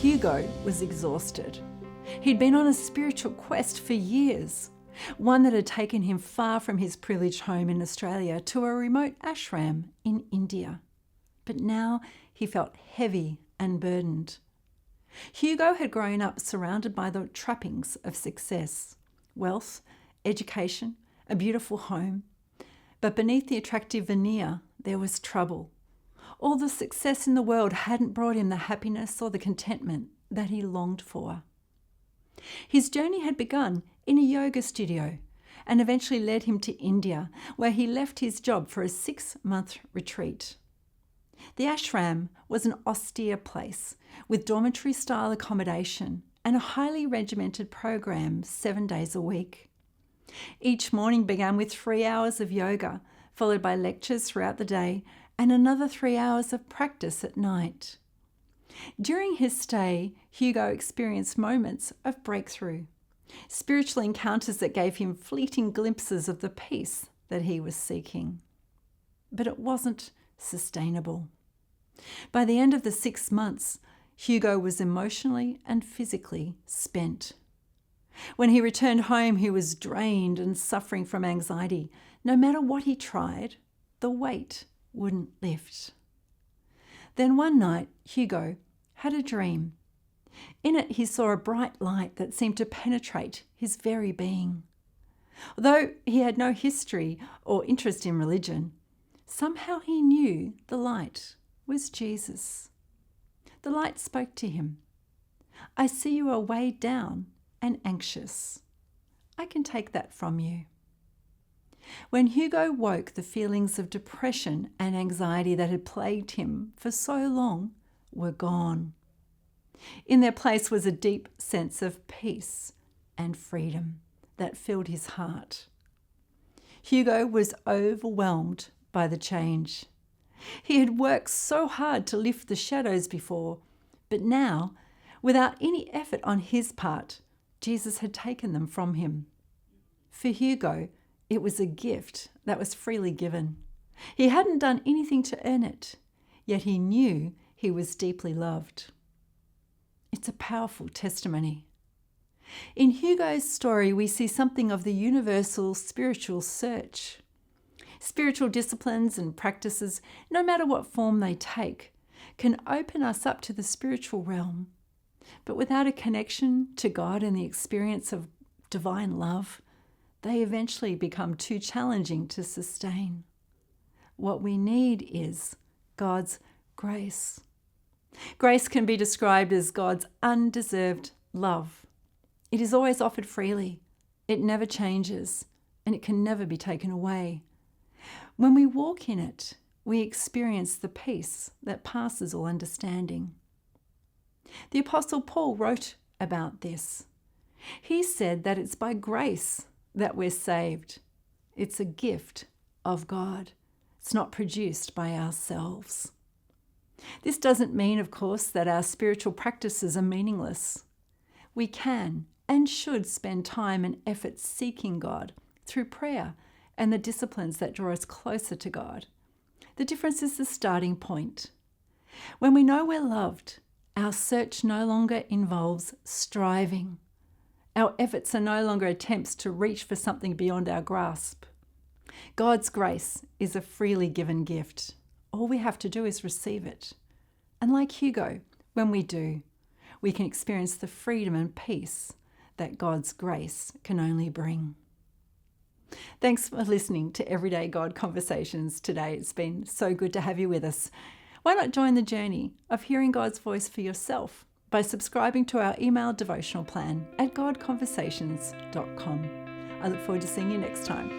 Hugo was exhausted. He'd been on a spiritual quest for years, one that had taken him far from his privileged home in Australia to a remote ashram in India. But now he felt heavy and burdened. Hugo had grown up surrounded by the trappings of success, wealth, education, a beautiful home. But beneath the attractive veneer, there was trouble. All the success in the world hadn't brought him the happiness or the contentment that he longed for. His journey had begun in a yoga studio and eventually led him to India, where he left his job for a 6-month retreat. The ashram was an austere place with dormitory-style accommodation and a highly regimented program 7 days a week. Each morning began with 3 hours of yoga, followed by lectures throughout the day and another 3 hours of practice at night. During his stay, Hugo experienced moments of breakthrough, spiritual encounters that gave him fleeting glimpses of the peace that he was seeking. But it wasn't sustainable. By the end of the 6 months, Hugo was emotionally and physically spent. When he returned home, he was drained and suffering from anxiety. No matter what he tried, the weight wouldn't lift. Then one night, Hugo had a dream. In it, he saw a bright light that seemed to penetrate his very being. Although he had no history or interest in religion, somehow he knew the light was Jesus. The light spoke to him. "I see you are weighed down and anxious. I can take that from you." When Hugo woke, the feelings of depression and anxiety that had plagued him for so long were gone. In their place was a deep sense of peace and freedom that filled his heart. Hugo was overwhelmed by the change. He had worked so hard to lift the shadows before, but now, without any effort on his part, Jesus had taken them from him. For Hugo, it was a gift that was freely given. He hadn't done anything to earn it, yet he knew he was deeply loved. It's a powerful testimony. In Hugo's story, we see something of the universal spiritual search. Spiritual disciplines and practices, no matter what form they take, can open us up to the spiritual realm. But without a connection to God and the experience of divine love, they eventually become too challenging to sustain. What we need is God's grace. Grace can be described as God's undeserved love. It is always offered freely. It never changes, and it can never be taken away. When we walk in it, we experience the peace that passes all understanding. The Apostle Paul wrote about this. He said that it's by grace that we're saved. It's a gift of God. It's not produced by ourselves. This doesn't mean, of course, that our spiritual practices are meaningless. We can and should spend time and effort seeking God through prayer and the disciplines that draw us closer to God. The difference is the starting point. When we know we're loved, our search no longer involves striving. Our efforts are no longer attempts to reach for something beyond our grasp. God's grace is a freely given gift. All we have to do is receive it. And like Hugo, when we do, we can experience the freedom and peace that God's grace can only bring. Thanks for listening to Everyday God Conversations today. It's been so good to have you with us. Why not join the journey of hearing God's voice for yourself by subscribing to our email devotional plan at godconversations.com. I look forward to seeing you next time.